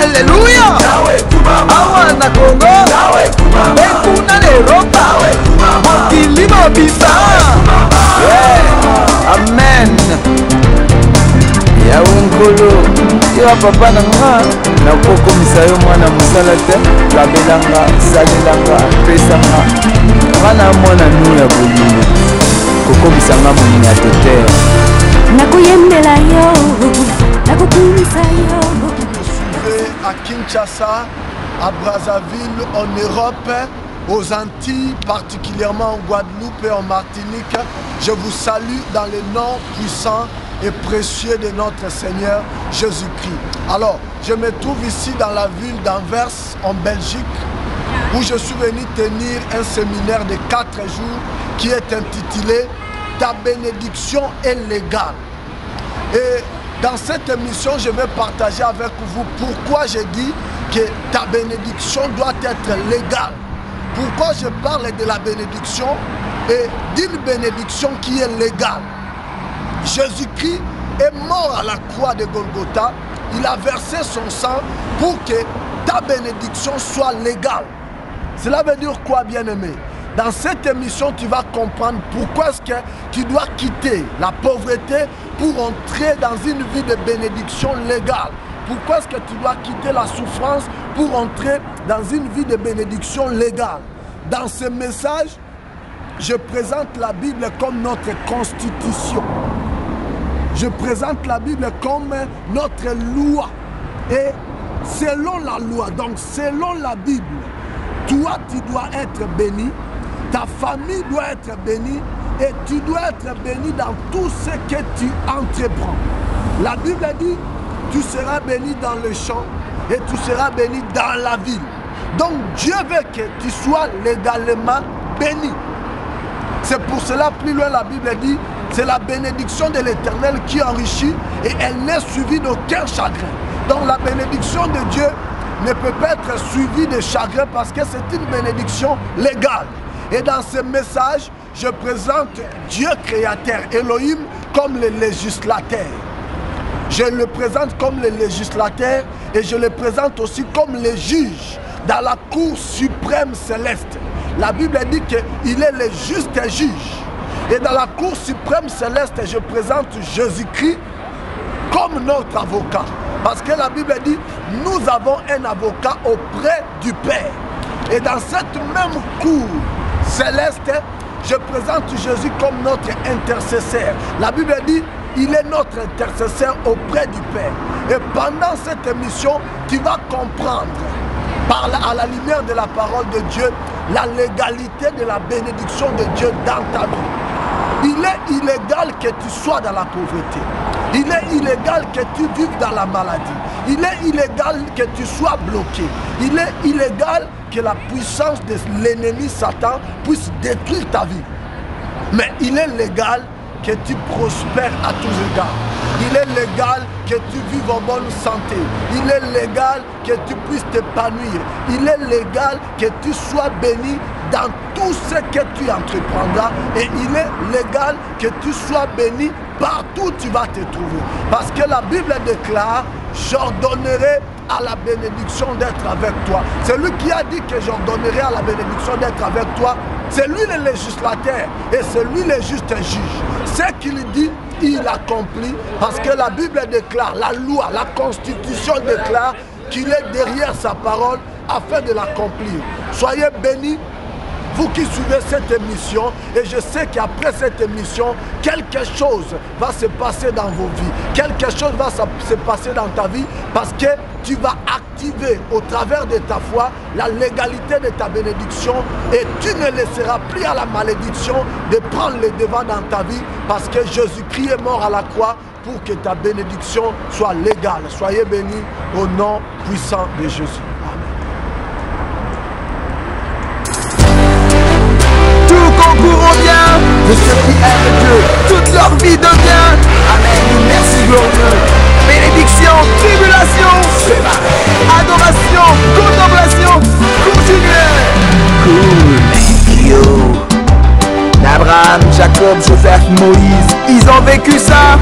Alléluia. Awana Congo. Ekuna l'Europe. Kilimo Bisa. Amen. Yawe nkolo. Yo papa nanga. Nakokomisa yo mwana musala te. Labelanga, salelanga, pesanga. Wana mwana nou ya bolingo. Kokomisa nga moninga ya tete. Nakoyembela yo. Nakokumisa yo. À Kinshasa, à Brazzaville, en Europe, aux Antilles, particulièrement en Guadeloupe et en Martinique. Je vous salue dans le nom puissant et précieux de notre Seigneur Jésus-Christ. Alors, je me trouve ici dans la ville d'Anvers, en Belgique, où je suis venu tenir un séminaire de 4 jours qui est intitulé « Ta bénédiction est légale ». Et dans cette émission, je vais partager avec vous pourquoi je dis que ta bénédiction doit être légale. Pourquoi je parle de la bénédiction et d'une bénédiction qui est légale. Jésus-Christ est mort à la croix de Golgotha. Il a versé son sang pour que ta bénédiction soit légale. Cela veut dire quoi, bien-aimé? Dans cette émission, tu vas comprendre pourquoi est-ce que tu dois quitter la pauvreté pour entrer dans une vie de bénédiction légale. Pourquoi est-ce que tu dois quitter la souffrance pour entrer dans une vie de bénédiction légale. Dans ce message, je présente la Bible comme notre constitution. Je présente la Bible comme notre loi. Et selon la loi, donc selon la Bible, toi tu dois être béni. Ta famille doit être bénie et tu dois être béni dans tout ce que tu entreprends. La Bible dit, tu seras béni dans le champ et tu seras béni dans la ville. Donc Dieu veut que tu sois légalement béni. C'est pour cela, plus loin, la Bible dit, c'est la bénédiction de l'Éternel qui enrichit et elle n'est suivie d'aucun chagrin. Donc la bénédiction de Dieu ne peut pas être suivie de chagrin parce que c'est une bénédiction légale. Et dans ce message, je présente Dieu créateur, Elohim, comme le législateur. Je le présente comme le législateur et je le présente aussi comme le juge dans la cour suprême céleste. La Bible dit qu'il est le juste juge. Et dans la cour suprême céleste, je présente Jésus-Christ comme notre avocat. Parce que la Bible dit, nous avons un avocat auprès du Père. Et dans cette même cour céleste, je présente Jésus comme notre intercesseur. La Bible dit, il est notre intercesseur auprès du Père. Et pendant cette émission, tu vas comprendre, à la lumière de la parole de Dieu, la légalité de la bénédiction de Dieu dans ta vie. Il est illégal que tu sois dans la pauvreté. Il est illégal que tu vives dans la maladie. Il est illégal que tu sois bloqué. Il est illégal que la puissance de l'ennemi Satan puisse détruire ta vie. Mais il est légal que tu prospères à tous égards. Il est légal que tu vives en bonne santé. Il est légal que tu puisses t'épanouir. Il est légal que tu sois béni dans tout ce que tu entreprendras. Et il est légal que tu sois béni partout où tu vas te trouver. Parce que la Bible déclare, j'ordonnerai à la bénédiction d'être avec toi. Celui qui a dit que j'ordonnerai à la bénédiction d'être avec toi, c'est lui le législateur et c'est lui le juste juge. Ce qu'il dit, il accomplit parce que la Bible déclare, la loi, la constitution déclare qu'il est derrière sa parole afin de l'accomplir. Soyez bénis, vous qui suivez cette émission, et je sais qu'après cette émission, quelque chose va se passer dans vos vies. Quelque chose va se passer dans ta vie parce que tu vas activer au travers de ta foi la légalité de ta bénédiction et tu ne laisseras plus à la malédiction de prendre le devant dans ta vie parce que Jésus-Christ est mort à la croix pour que ta bénédiction soit légale. Soyez bénis au nom puissant de Jésus. Concours au bien de ceux qui aiment Dieu, toute leur vie devient. Amen, merci glorieux. Bénédiction, tribulation, adoration, contemplation, continuez. Cool, yo. Abraham, Jacob, Joseph, Moïse, ils ont vécu ça.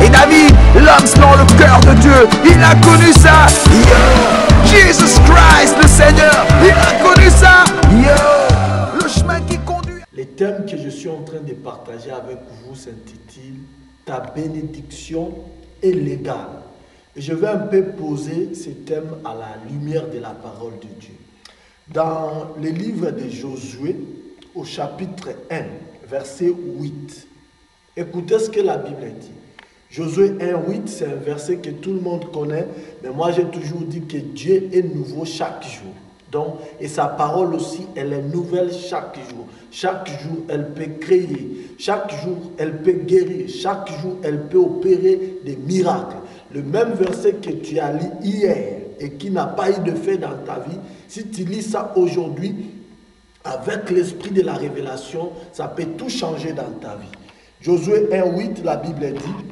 Et David, l'homme selon le cœur de Dieu. Il a connu ça. Yo, Jesus Christ, le Seigneur, il a connu ça. Yo, le chemin qui conduit. Les thèmes que je suis en train de partager avec vous s'intitulent « Ta bénédiction est légale ». Et je vais un peu poser ces thèmes à la lumière de la parole de Dieu. Dans le livre de Josué, au chapitre 1, verset 8, écoutez ce que la Bible dit. Josué 1, 8, c'est un verset que tout le monde connaît, mais moi j'ai toujours dit que Dieu est nouveau chaque jour. Donc, et sa parole aussi, elle est nouvelle chaque jour. Chaque jour, elle peut créer. Chaque jour, elle peut guérir. Chaque jour, elle peut opérer des miracles. Le même verset que tu as lu hier et qui n'a pas eu de fait dans ta vie, si tu lis ça aujourd'hui, avec l'esprit de la révélation, ça peut tout changer dans ta vie. Josué 1,8, la Bible dit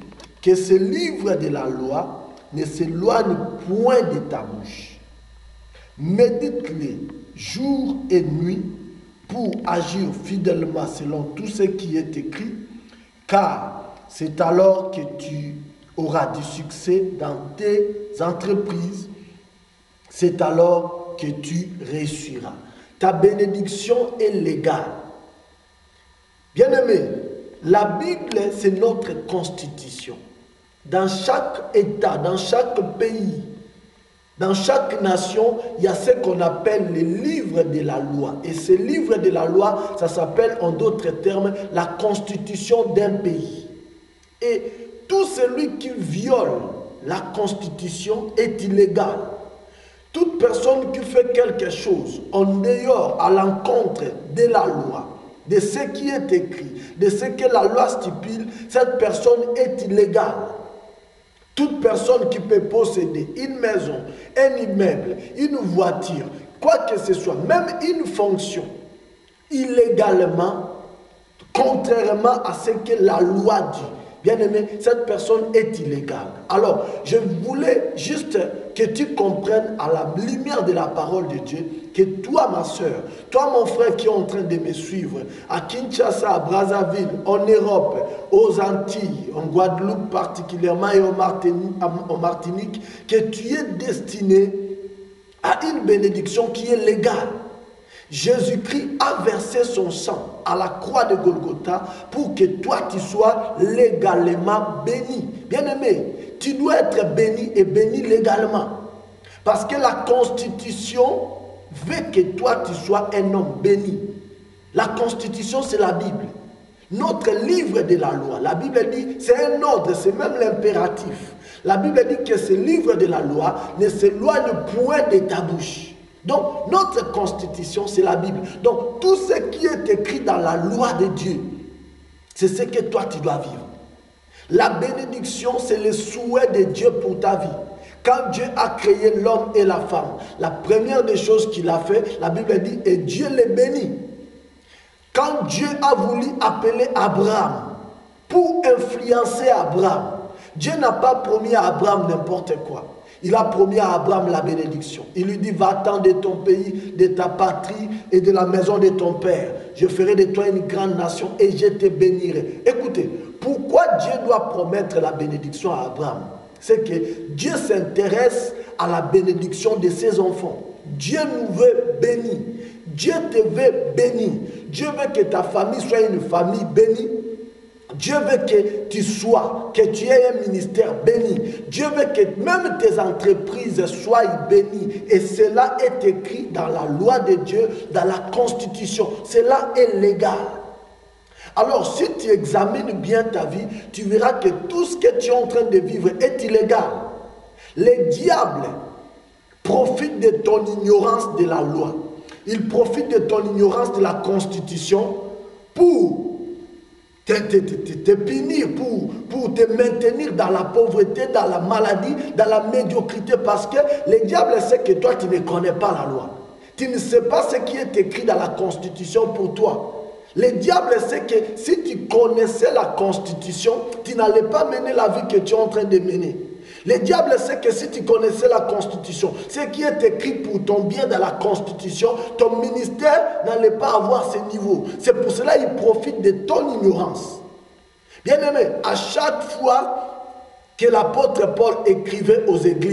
que ce livre de la loi ne s'éloigne point de ta bouche. Médite-les jour et nuit pour agir fidèlement selon tout ce qui est écrit, car c'est alors que tu auras du succès dans tes entreprises, c'est alors que tu réussiras. Ta bénédiction est légale. Bien-aimé, la Bible, c'est notre constitution. Dans chaque État, dans chaque pays, dans chaque nation, il y a ce qu'on appelle les livres de la loi. Et ces livres de la loi, ça s'appelle en d'autres termes la constitution d'un pays. Et tout celui qui viole la constitution est illégal. Toute personne qui fait quelque chose en dehors, à l'encontre de la loi, de ce qui est écrit, de ce que la loi stipule, cette personne est illégale. Toute personne qui peut posséder une maison, un immeuble, une voiture, quoi que ce soit, même une fonction, illégalement, contrairement à ce que la loi dit, bien aimé, cette personne est illégale. Alors, je voulais juste que tu comprennes à la lumière de la parole de Dieu que toi, ma soeur, toi, mon frère qui est en train de me suivre, à Kinshasa, à Brazzaville, en Europe, aux Antilles, en Guadeloupe particulièrement et en Martinique, que tu es destiné à une bénédiction qui est légale. Jésus-Christ a versé son sang à la croix de Golgotha pour que toi tu sois légalement béni. Bien-aimé, tu dois être béni et béni légalement. Parce que la Constitution veut que toi tu sois un homme béni. La Constitution, c'est la Bible. Notre livre de la loi, la Bible dit, c'est un ordre, c'est même l'impératif. La Bible dit que ce livre de la loi ne s'éloigne point de ta bouche. Donc, notre constitution, c'est la Bible. Donc, tout ce qui est écrit dans la loi de Dieu, c'est ce que toi, tu dois vivre. La bénédiction, c'est le souhait de Dieu pour ta vie. Quand Dieu a créé l'homme et la femme, la première des choses qu'il a fait, la Bible dit, et Dieu les bénit. Quand Dieu a voulu appeler Abraham pour influencer Abraham, Dieu n'a pas promis à Abraham n'importe quoi. Il a promis à Abraham la bénédiction. Il lui dit, va-t'en de ton pays, de ta patrie et de la maison de ton père. Je ferai de toi une grande nation et je te bénirai. Écoutez, pourquoi Dieu doit promettre la bénédiction à Abraham? C'est que Dieu s'intéresse à la bénédiction de ses enfants. Dieu nous veut bénis. Dieu te veut béni. Dieu veut que ta famille soit une famille bénie. Dieu veut que tu sois, que tu aies un ministère béni. Dieu veut que même tes entreprises soient bénies. Et cela est écrit dans la loi de Dieu, dans la Constitution. Cela est légal. Alors, si tu examines bien ta vie, tu verras que tout ce que tu es en train de vivre est illégal. Les diables profitent de ton ignorance de la loi. Ils profitent de ton ignorance de la Constitution pour te punir, pour te maintenir dans la pauvreté, dans la maladie, dans la médiocrité, parce que le diable sait que toi tu ne connais pas la loi. Tu ne sais pas ce qui est écrit dans la Constitution pour toi. Le diable sait que si tu connaissais la Constitution, tu n'allais pas mener la vie que tu es en train de mener. Le diable sait que si tu connaissais la Constitution, ce qui est écrit pour ton bien dans la Constitution, ton ministère n'allait pas avoir ce niveau. C'est pour cela qu'il profite de ton ignorance. Bien-aimé, à chaque fois que l'apôtre Paul écrivait aux églises.